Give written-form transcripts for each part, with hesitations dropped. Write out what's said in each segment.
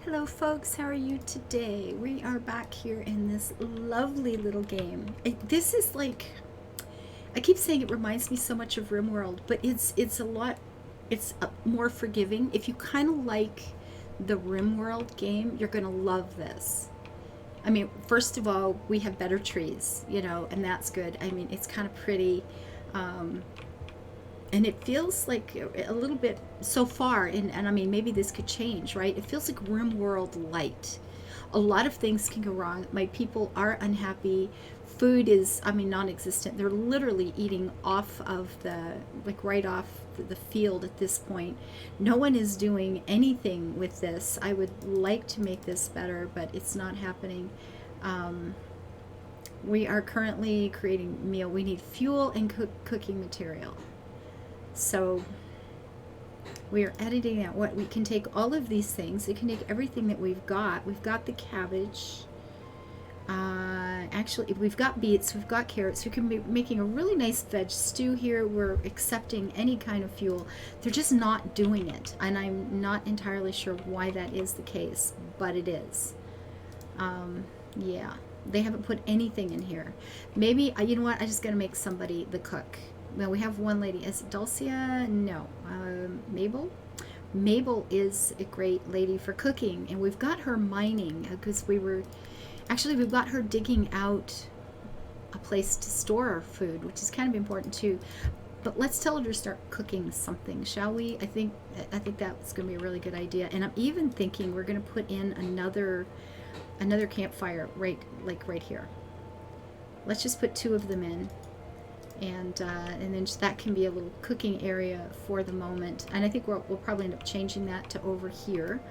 Hello folks, how are you today? We are back here in this lovely little game. This is like, I keep saying it reminds me so much of RimWorld, but it's a lot, it's more forgiving. If you kind of like the RimWorld game, you're going to love this. I mean, first of all, we have better trees, and that's good. I mean, it's kind of pretty. Um, and it feels like a little bit so far, and I mean, maybe this could change, right? It feels like RimWorld light. A lot of things can go wrong. My people are unhappy. Food is, I mean, non-existent. They're literally eating off of like right off the field at this point. No one is doing anything with this. I would like to make this better, but it's not happening. um, we are currently creating meal. We need fuel and cooking material. So we are editing out what we can take all of these things. We can take everything that we've got. We've got the cabbage. Actually, we've got beets, we've got carrots. We can be making a really nice veg stew here. We're accepting any kind of fuel. They're just not doing it, and I'm not entirely sure why that is the case, but it is. Yeah, they haven't put anything in here. Maybe, you know what? I just gotta make somebody the cook. Well, we have one lady. Is it Dulcia? No. Mabel? Mabel is a great lady for cooking, and we've got her mining because we've got her digging out a place to store our food, which is kind of important too. But let's tell her to start cooking something, shall we? I think that's going to be a really good idea. And I'm even thinking we're going to put in another campfire right here. Let's just put two of them in, and then that can be a little cooking area for the moment. And I think we'll probably end up changing that to over here.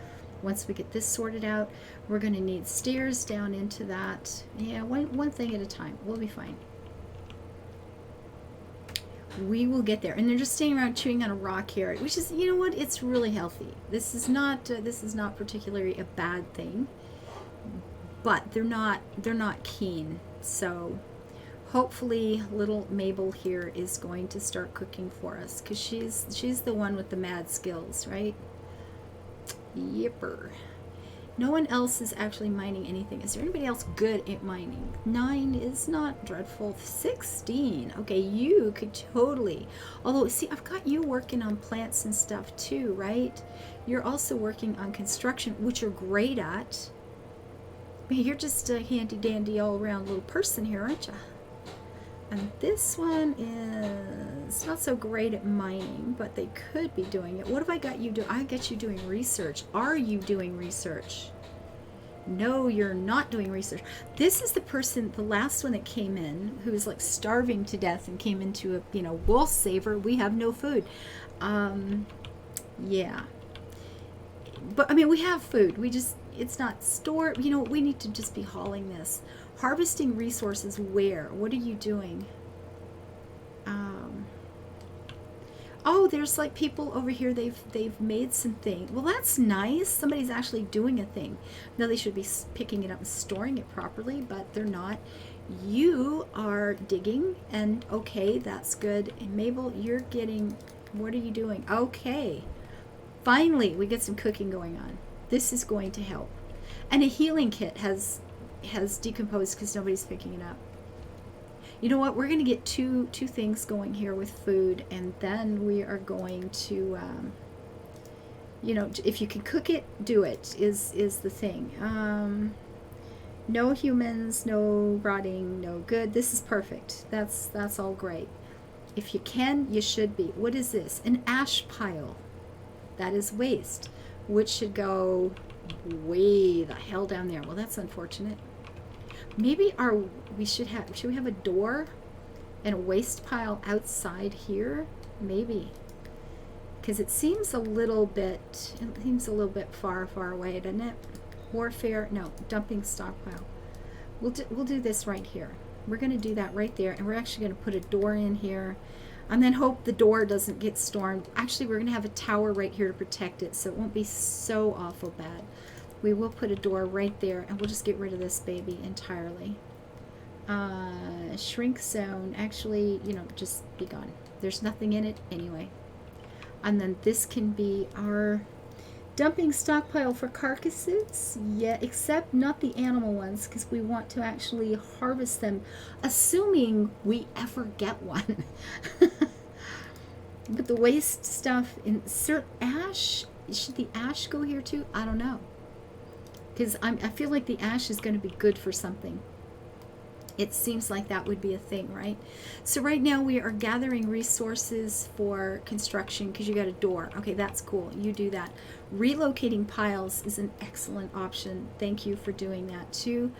Once we get this sorted out, we're going to need stairs down into that. Yeah, one thing at a time. We'll be fine. We will get there. And they're just staying around chewing on a rock here, which is, you know what? It's really healthy. This is not particularly a bad thing, but they're not keen. So hopefully little Mabel here is going to start cooking for us, because she's the one with the mad skills, right? Yipper. No one else is actually mining anything. Is there anybody else good at mining? 9 is not dreadful. 16. Okay, you could totally. Although, see, I've got you working on plants and stuff too, right? You're also working on construction, which you're great at. You're just a handy dandy all around little person here, aren't you? And this one is not so great at mining, but they could be doing it. What have I got you doing? I got you doing research. Are you doing research? No, you're not doing research. This is the person, the last one that came in, who was like starving to death and came into a, we'll save her. We have no food. Yeah. But I mean, we have food. It's not stored. We need to just be hauling this. Harvesting resources where? What are you doing? Oh, there's like people over here. They've made some thing. Well, that's nice. Somebody's actually doing a thing. Now they should be picking it up and storing it properly, but they're not. You are digging, and okay, that's good. And Mabel, you're getting. What are you doing? Okay, finally we get some cooking going on. This is going to help. And a healing kit has decomposed because nobody's picking it up. You know what? We're going to get two things going here with food, and then we are going to, if you can cook it, do it. Is the thing. No humans, no rotting, no good. This is perfect. That's all great. If you can, you should be. What is this? An ash pile. That is waste, which should go way the hell down there. Well, that's unfortunate. Maybe should we have a door and a waste pile outside here? Maybe, because it seems a little bit far away, doesn't it? Warfare, no, dumping stockpile. We'll do this right here. We're going to do that right there, and we're actually going to put a door in here, and then hope the door doesn't get stormed. Actually, we're going to have a tower right here to protect it, so it won't be so awful bad. We will put a door right there, and we'll just get rid of this baby entirely. Shrink zone, actually, just be gone. There's nothing in it anyway. And then this can be our Dumping stockpile for carcasses, yeah, except not the animal ones, because we want to actually harvest them, assuming we ever get one. But the waste stuff, insert ash. Should the ash go here too? I don't know, because I feel like the ash is going to be good for something. It seems like that would be a thing, right? So right now we are gathering resources for construction because you got a door. Okay, that's cool. You do that. Relocating piles is an excellent option. Thank you for doing that too.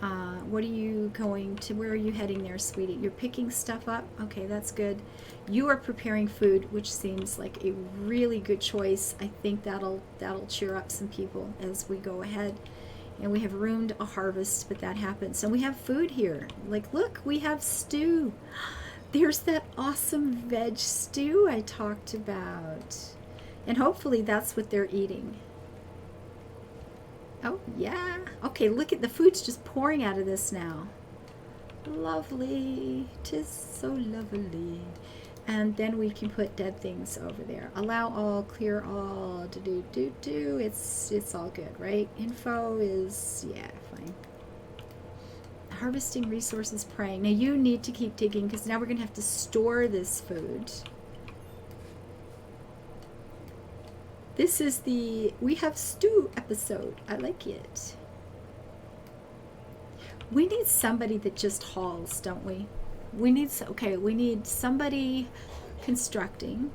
What are you going to, where are you heading there, sweetie? You're picking stuff up? Okay, that's good. You are preparing food, which seems like a really good choice. I think that'll cheer up some people as we go ahead. And we have room to harvest, but that happens. And we have food here. Like, look, we have stew. There's that awesome veg stew I talked about. And hopefully that's what they're eating. Oh, yeah. Okay, look at the food's just pouring out of this now. Lovely. 'Tis so lovely. And then we can put dead things over there. Allow all, clear all, do. It's all good, right? Info is, yeah, fine. Harvesting resources, praying. Now you need to keep digging because now we're going to have to store this food. This is the We Have Stew episode. I like it. We need somebody that just hauls, don't we? We need somebody constructing.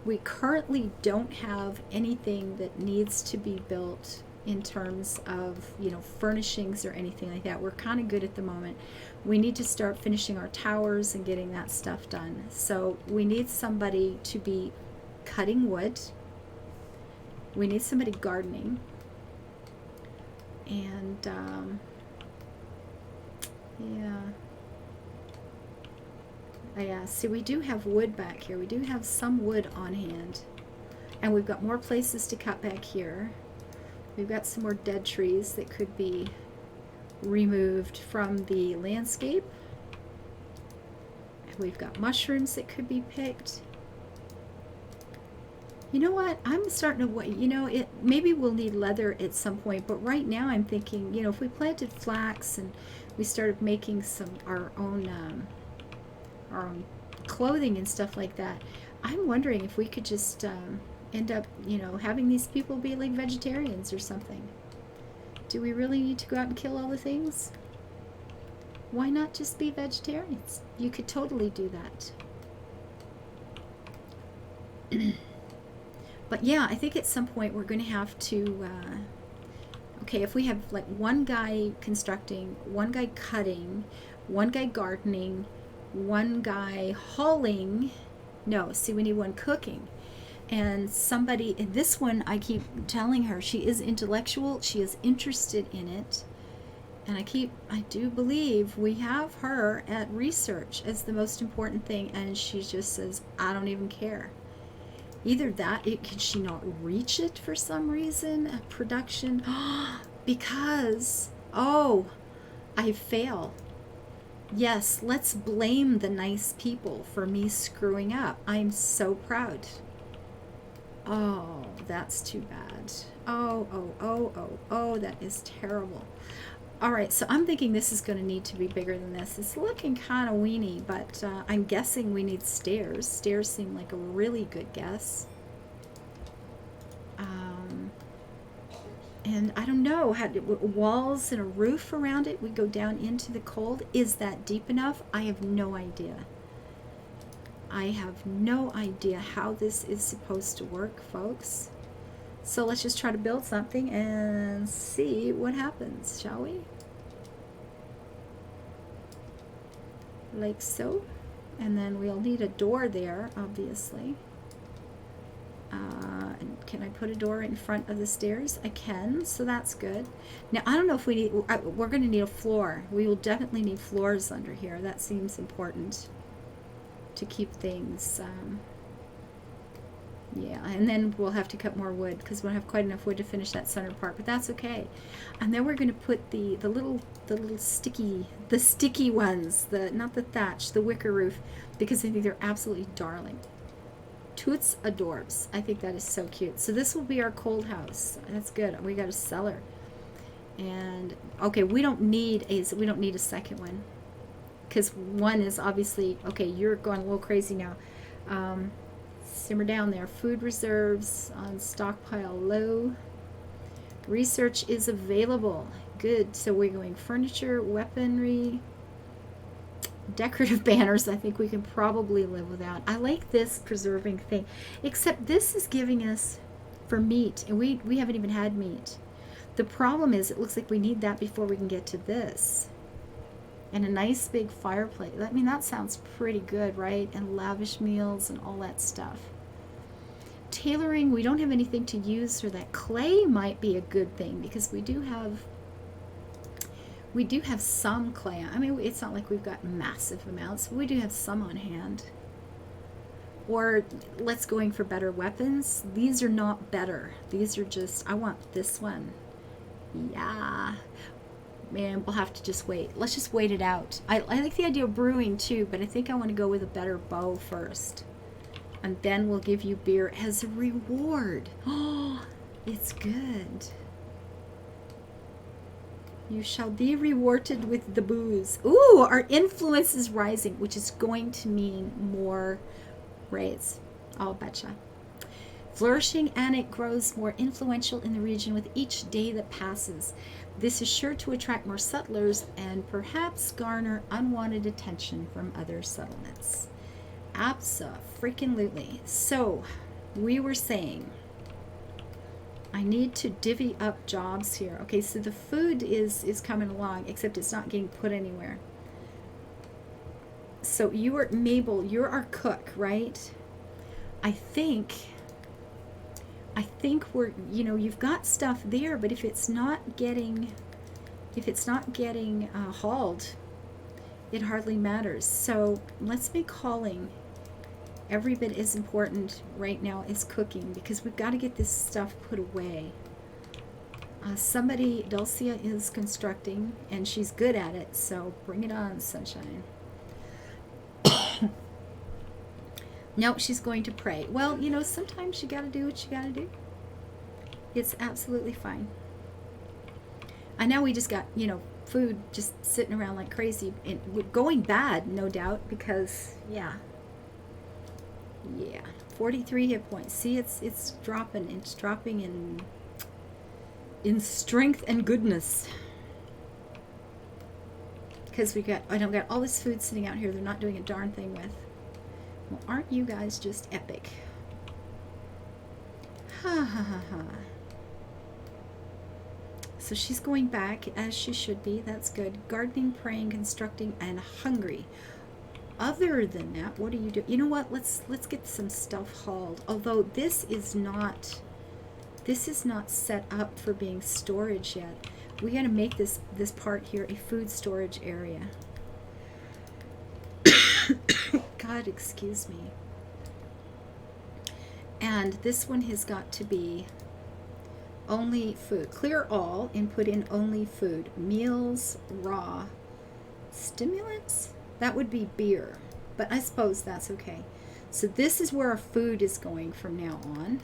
We currently don't have anything that needs to be built in terms of, furnishings or anything like that. We're kind of good at the moment. We need to start finishing our towers and getting that stuff done. So we need somebody to be cutting wood. We need somebody gardening. And, yeah. Yeah, see, we do have wood back here. We do have some wood on hand. And we've got more places to cut back here. We've got some more dead trees that could be removed from the landscape. And we've got mushrooms that could be picked. You know what? I'm starting to, maybe we'll need leather at some point, but right now I'm thinking, if we planted flax and we started making our own clothing and stuff like that, I'm wondering if we could just end up, having these people be like vegetarians or something. Do we really need to go out and kill all the things? Why not just be vegetarians? You could totally do that. But yeah, I think at some point we're going to have to, okay, if we have like one guy constructing, one guy cutting, one guy gardening, one guy hauling, no, see, we need one cooking. And somebody, in this one, I keep telling her she is intellectual, she is interested in it. And I do believe we have her at research as the most important thing, and she just says, I don't even care. Either that, can she not reach it for some reason? Production, because, I fail. Yes, let's blame the nice people for me screwing up. I'm so proud. Oh, that's too bad. Oh, that is terrible. All right, so I'm thinking this is going to need to be bigger than this. It's looking kind of weeny, but I'm guessing we need stairs. Stairs seem like a really good guess. And I don't know, walls and a roof around it, we go down into the cold. Is that deep enough? I have no idea. I have no idea how this is supposed to work, folks. So let's just try to build something and see what happens, shall we? Like so. And then we'll need a door there, obviously. And can I put a door in front of the stairs? I can, so that's good. Now, I don't know if we need, we're going to need a floor. We will definitely need floors under here. That seems important to keep things, yeah, and then we'll have to cut more wood because we don't have quite enough wood to finish that center part, but that's okay. And then we're going to put the little sticky ones, not the thatch, the wicker roof, because I think they're absolutely darling. Toots adorbs. I think that is so cute. So this will be our cold house. That's good. We got a cellar. And okay, we don't need a second one, because one is obviously okay. You're going a little crazy now. Simmer down there. Food reserves on stockpile low. Research is available. Good. So we're going furniture, weaponry, decorative banners. I think we can probably live without. I like this preserving thing, except this is giving us for meat, and we haven't even had meat. The problem is it looks like we need that before we can get to this. And a nice big fireplace. I mean, that sounds pretty good, right? And lavish meals and all that stuff. Tailoring, we don't have anything to use for that. Clay might be a good thing, because we do have some clay. I mean, it's not like we've got massive amounts. We do have some on hand. Or let's going for better weapons. These are not better. These are just, I want this one. Yeah. Man, we'll have to just wait. Let's just wait it out. I like the idea of brewing too, but I think I want to go with a better bow first. And then we'll give you beer as a reward. Oh, it's good. You shall be rewarded with the booze. Ooh, our influence is rising, which is going to mean more raids. I'll betcha. Flourishing, and it grows more influential in the region with each day that passes. This is sure to attract more settlers and perhaps garner unwanted attention from other settlements. Abso-freaking-lutely. So, we were saying, I need to divvy up jobs here. Okay, so the food is coming along, except it's not getting put anywhere. So you are, Mabel, you're our cook, right? I think we're, you know, you've got stuff there, but if it's not getting hauled, it hardly matters. So let's make hauling every bit as important right now as cooking, because we've got to get this stuff put away. Somebody, Dulcia, is constructing, and she's good at it, so bring it on, sunshine. No, she's going to pray. Well, you know, sometimes you got to do what you got to do. It's absolutely fine. And now we just got, you know, food just sitting around like crazy, and going bad, no doubt, because, yeah, 43 hit points. See, it's dropping. It's dropping in strength and goodness. Because I don't got all this food sitting out here they're not doing a darn thing with. Well, aren't you guys just epic? Ha ha ha ha. So she's going back as she should be. That's good. Gardening, praying, constructing, and hungry. Other than that, what do you do? You know what? Let's get some stuff hauled. Although this is not set up for being storage yet. We got to make this part here a food storage area. God, excuse me. And this one has got to be only food. Clear all and put in only food. Meals, raw. Stimulants? That would be beer. But I suppose that's okay. So this is where our food is going from now on.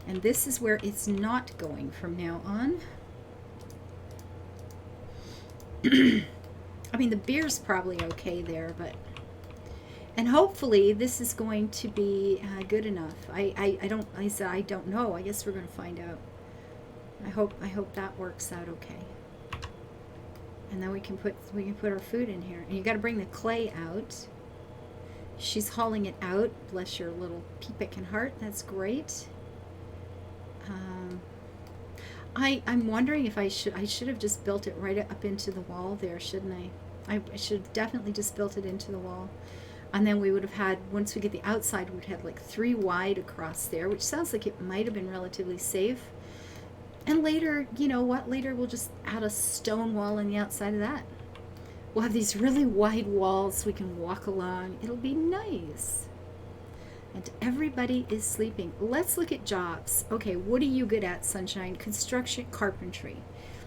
And this is where it's not going from now on. I mean, the beer's probably okay there, but... And hopefully this is going to be good enough. I said I don't know. I guess we're going to find out. I hope that works out okay. And then we can put our food in here. And you got to bring the clay out. She's hauling it out. Bless your little peepican heart. That's great. I'm wondering if I should have just built it right up into the wall there, shouldn't I? I should have definitely just built it into the wall. And then we would have had, once we get the outside, we'd have like 3 wide across there, which sounds like it might have been relatively safe. And later, you know what, later we'll just add a stone wall on the outside of that. We'll have these really wide walls we can walk along. It'll be nice. And everybody is sleeping. Let's look at jobs. Okay, what are you good at, Sunshine? Construction, carpentry.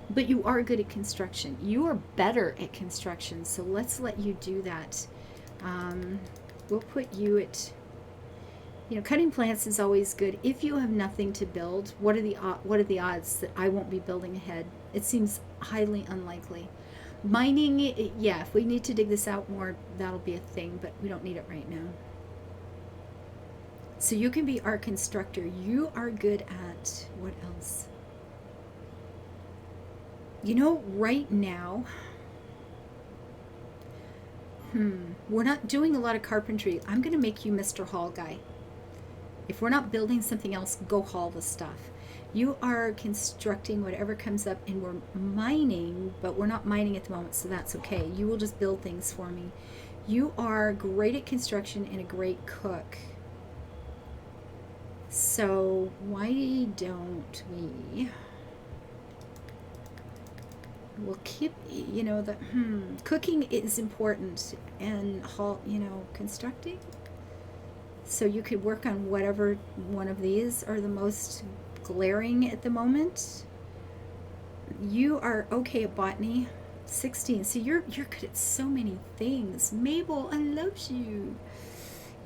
But you are good at construction. You are better at construction, so let's let you do that. We'll put you at You know, cutting plants is always good. If you have nothing to build, what are the odds that I won't be building ahead? It seems highly unlikely. Mining, yeah, if we need to dig this out more, that'll be a thing, but we don't need it right now. So you can be our constructor. You are good at what else? You know, right now, we're not doing a lot of carpentry. I'm going to make you Mr. Haul guy. If we're not building something else, go haul the stuff. You are constructing whatever comes up, and we're mining, but we're not mining at the moment, so that's okay. You will just build things for me. You are great at construction and a great cook. So why don't we'll keep, you know, the cooking is important, and you know, constructing. So you could work on whatever one of these are the most glaring at the moment. You are okay at botany. 16. So you're good at so many things. Mabel, I love you.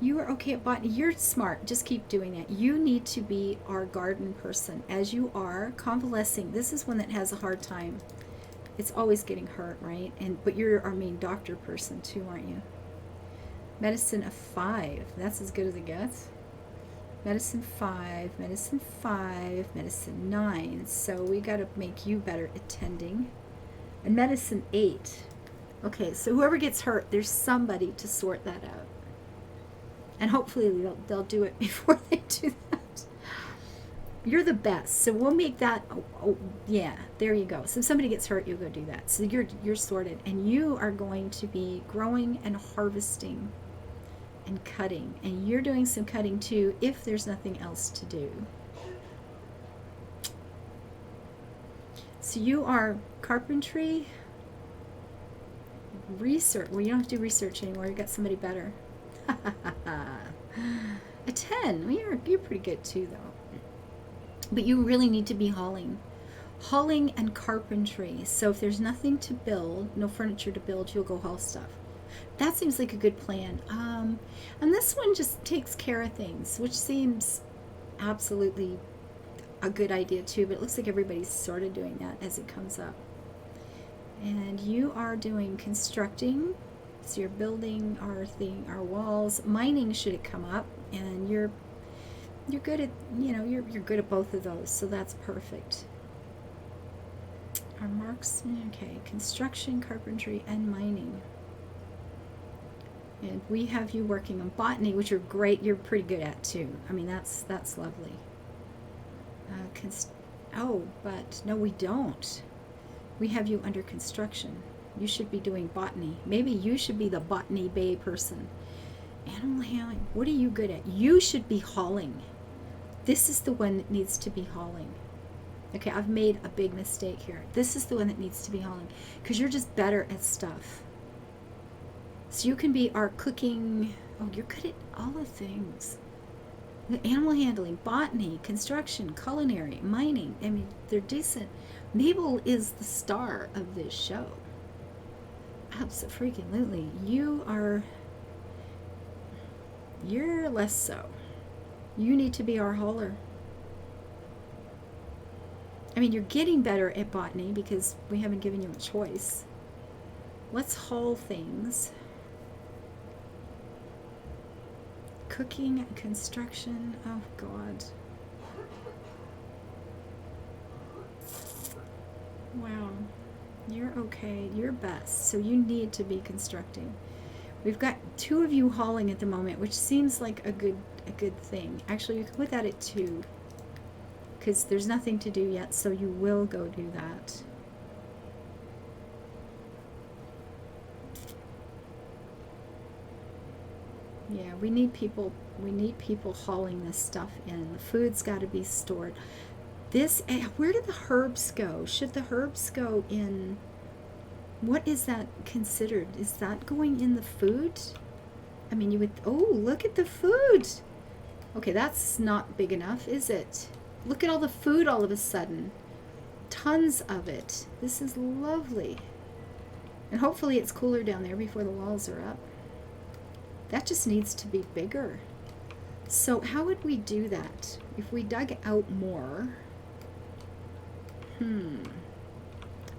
You are okay at botany. You're smart. Just keep doing it. You need to be our garden person, as you are. Convalescing. This is one that has a hard time. It's always getting hurt, right? But you're our main doctor person too, aren't you? Medicine of 5. That's as good as it gets. Medicine 5, medicine 5, medicine 9. So we got to make you better at tending. And medicine 8. Okay, so whoever gets hurt, there's somebody to sort that out. And hopefully they'll do it before they do that. You're the best. So we'll make that, yeah, there you go. So if somebody gets hurt, you'll go do that. So you're sorted. And you are going to be growing and harvesting and cutting. And you're doing some cutting too, if there's nothing else to do. So you are carpentry, research. Well, you don't have to do research anymore. You got somebody better. A 10. Well, you're pretty good too, though. But you really need to be hauling and carpentry. So if there's nothing to build, no furniture to build, you'll go haul stuff. That seems like a good plan. And this one just takes care of things, which seems absolutely a good idea too. But it looks like everybody's sort of doing that as it comes up. And you are doing constructing. So you're building our walls. Mining should it come up, and you're good at, you know, you're good at both of those, so that's perfect. Our marks, okay, construction, carpentry, and mining. And we have you working on botany, which you're great. You're pretty good at too. I mean, that's lovely. Oh, but no, we don't. We have you under construction. You should be doing botany. Maybe you should be the botany bay person. Animal handling. What are you good at? You should be hauling. This is the one that needs to be hauling. Okay, I've made a big mistake here. This is the one that needs to be hauling, because you're just better at stuff. So you can be our cooking. Oh, you're good at all the things. The animal handling, botany, construction, culinary, mining. I mean, they're decent. Mabel is the star of this show. Absolutely. You're less so. You need to be our hauler. I mean, you're getting better at botany because we haven't given you a choice. Let's haul things. Cooking, construction. Oh, God. Wow. You're okay. You're best. So you need to be constructing. We've got 2 of you hauling at the moment, which seems like a good thing. Actually, you can put that at 2, because there's nothing to do yet, so you will go do that. Yeah, we need people hauling this stuff in. The food's got to be stored. Where did the herbs go? Should the herbs go in? What is that considered? Is that going in the food? I mean, you would, oh, look at the food. Okay, that's not big enough, is it? Look at all the food all of a sudden. Tons of it. This is lovely. And hopefully it's cooler down there before the walls are up. That just needs to be bigger. So how would we do that? If we dug out more,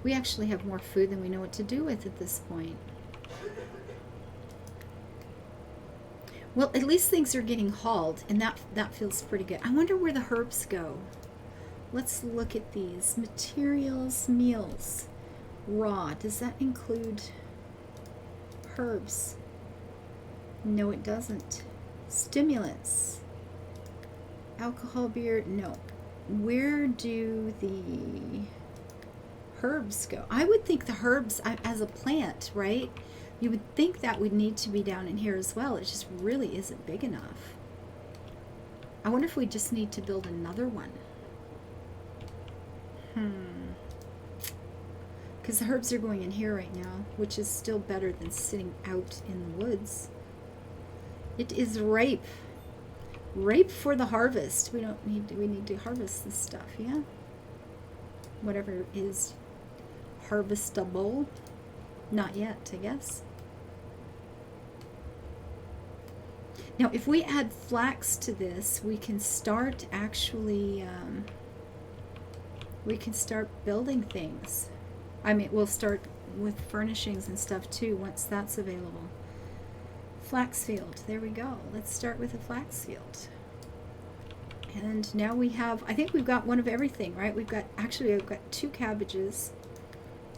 we actually have more food than we know what to do with at this point. Well, at least things are getting hauled, and that feels pretty good. I wonder where the herbs go. Let's look at these. Materials, meals, raw. Does that include herbs? No, it doesn't. Stimulants. Alcohol, beer, no. Where do the herbs go? I would think the herbs as a plant, right? You would think that would need to be down in here as well. It just really isn't big enough. I wonder if we just need to build another one. Because the herbs are going in here right now, which is still better than sitting out in the woods. It is ripe. Ripe for the harvest. We need to harvest this stuff, yeah? Whatever is harvestable. Not yet, I guess. Now, if we add flax to this, we can start actually, we can start building things. I mean, we'll start with furnishings and stuff too once that's available. Flax field, there we go. Let's start with a flax field. And now we have, I think we've got one of everything, right? We've got 2 cabbages.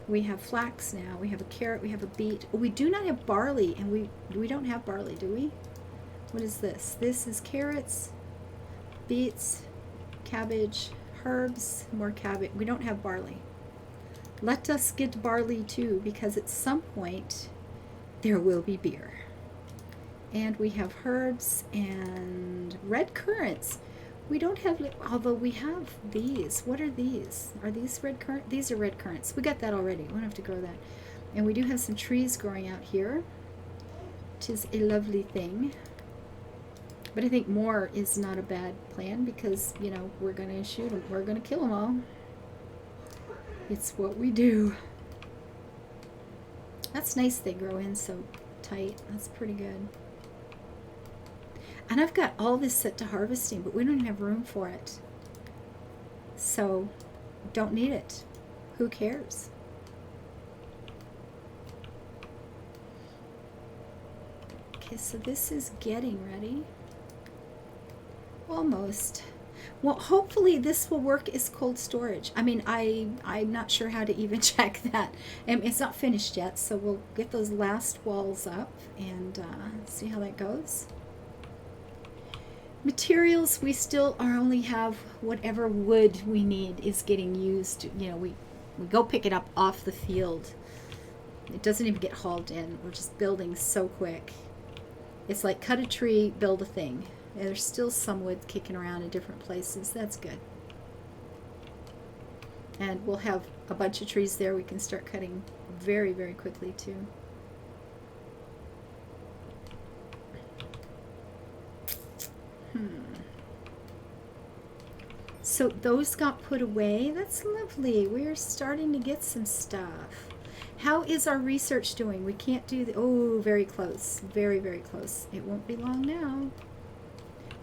We have flax now. We have a carrot. We have a beet. Oh, we do not have barley, and we don't have barley, do we? What is this? This is carrots, beets, cabbage, herbs, more cabbage. We don't have barley. Let us get barley too, because at some point there will be beer. And we have herbs and red currants. We don't have, although we have these. What are these? Are these red currants? These are red currants. We got that already. We don't have to grow that. And we do have some trees growing out here, which is a lovely thing. But I think more is not a bad plan because, you know, we're going to shoot them. We're going to kill them all. It's what we do. That's nice they grow in so tight. That's pretty good. And I've got all this set to harvesting, but we don't even have room for it. So, don't need it. Who cares? Okay, so this is getting ready. Almost. Well, hopefully this will work as cold storage. I mean, I'm not sure how to even check that. It's not finished yet, so we'll get those last walls up and see how that goes. Materials, we still only have whatever wood we need is getting used. You know, we go pick it up off the field. It doesn't even get hauled in. We're just building so quick. It's like cut a tree, build a thing. And there's still some wood kicking around in different places. That's good. And we'll have a bunch of trees there we can start cutting very, very quickly too. So those got put away. That's lovely. We're starting to get some stuff. How is our research doing? We can't do the... Oh, very close. Very, very close. It won't be long now.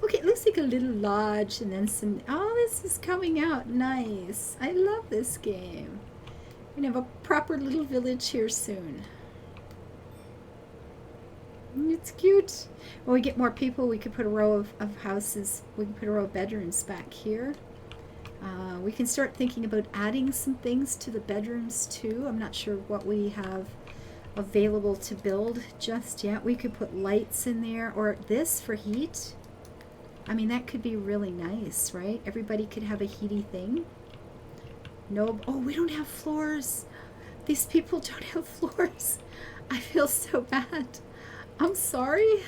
Okay, it looks like a little lodge and then some... Oh, this is coming out nice. I love this game. We're going to have a proper little village here soon. It's cute. When we get more people, we could put a row of houses. We can put a row of bedrooms back here. We can start thinking about adding some things to the bedrooms too. I'm not sure what we have available to build just yet. We could put lights in there, or this for heat. I mean, that could be really nice, right? Everybody could have a heaty thing. No, oh, we don't have floors. These people don't have floors. I feel so bad. I'm sorry.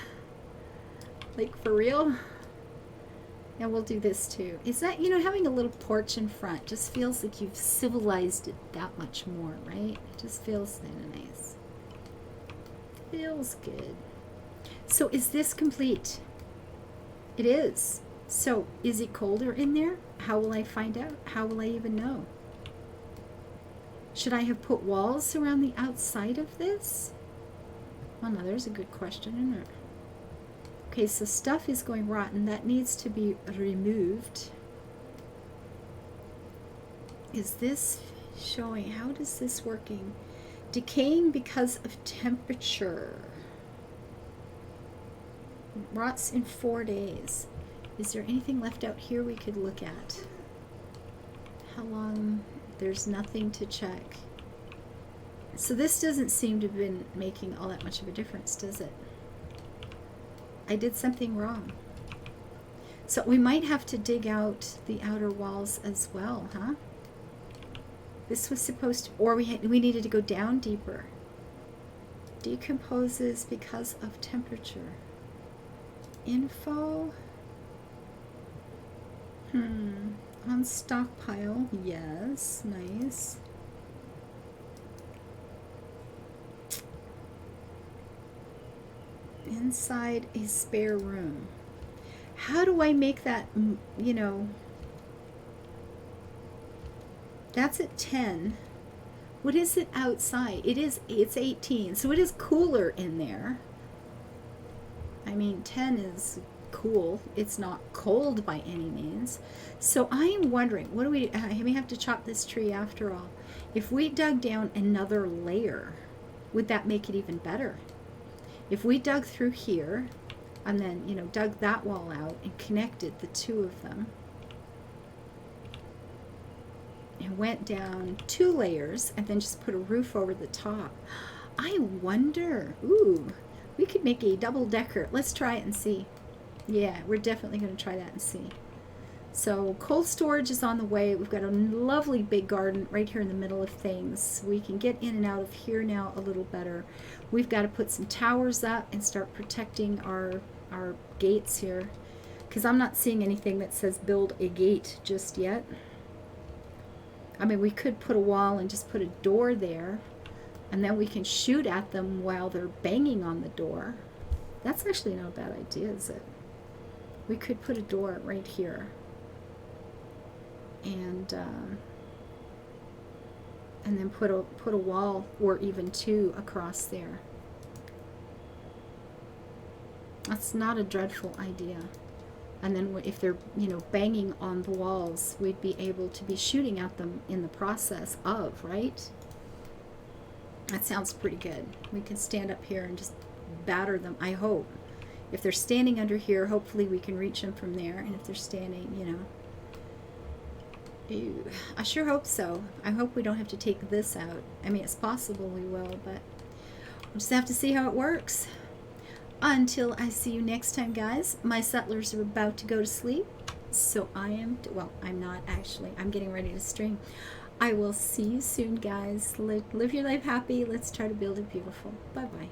Like, for real? Yeah, we'll do this too. Is that, you know, having a little porch in front just feels like you've civilized it that much more, right? It just feels kind of nice. Feels good. So is this complete? It is. So is it colder in there? How will I find out? How will I even know? Should I have put walls around the outside of this? Well, no, there's a good question, isn't there? Okay, so stuff is going rotten. That needs to be removed. Is this showing? How is this working? Decaying because of temperature. Rots in 4 days. Is there anything left out here we could look at? How long? There's nothing to check. So this doesn't seem to have been making all that much of a difference, does it? I did something wrong. So we might have to dig out the outer walls as well, huh? This was supposed to, or we needed to go down deeper. Decomposes because of temperature. Info. On stockpile. Yes, nice. Inside a spare room. How do I make that, you know, that's at 10. What is it outside? It's 18, so it is cooler in there. I mean, 10 is cool. It's not cold by any means. So I am wondering, what do we may have to chop this tree after all. If we dug down another layer, would that make it even better? If we dug through here and then, you know, dug that wall out and connected the two of them and went down 2 layers and then just put a roof over the top, I wonder, ooh, we could make a double-decker. Let's try it and see. Yeah, we're definitely going to try that and see. So cold storage is on the way. We've got a lovely big garden right here in the middle of things. We can get in and out of here now a little better. We've got to put some towers up and start protecting our gates here, because I'm not seeing anything that says build a gate just yet. I mean, we could put a wall and just put a door there, and then we can shoot at them while they're banging on the door. That's actually not a bad idea, is it? We could put a door right here. And then put a wall or even 2 across there. That's not a dreadful idea. And then if they're, you know, banging on the walls, we'd be able to be shooting at them in the process of, right? That sounds pretty good. We can stand up here and just batter them, I hope. If they're standing under here, hopefully we can reach them from there. And if they're standing, you know, ew, I sure hope so. I hope we don't have to take this out. I mean, it's possible we will, but we'll just have to see how it works. Until I see you next time, guys. My settlers are about to go to sleep, so I'm not actually. I'm getting ready to stream. I will see you soon, guys. Live your life happy. Let's try to build it beautiful. Bye-bye.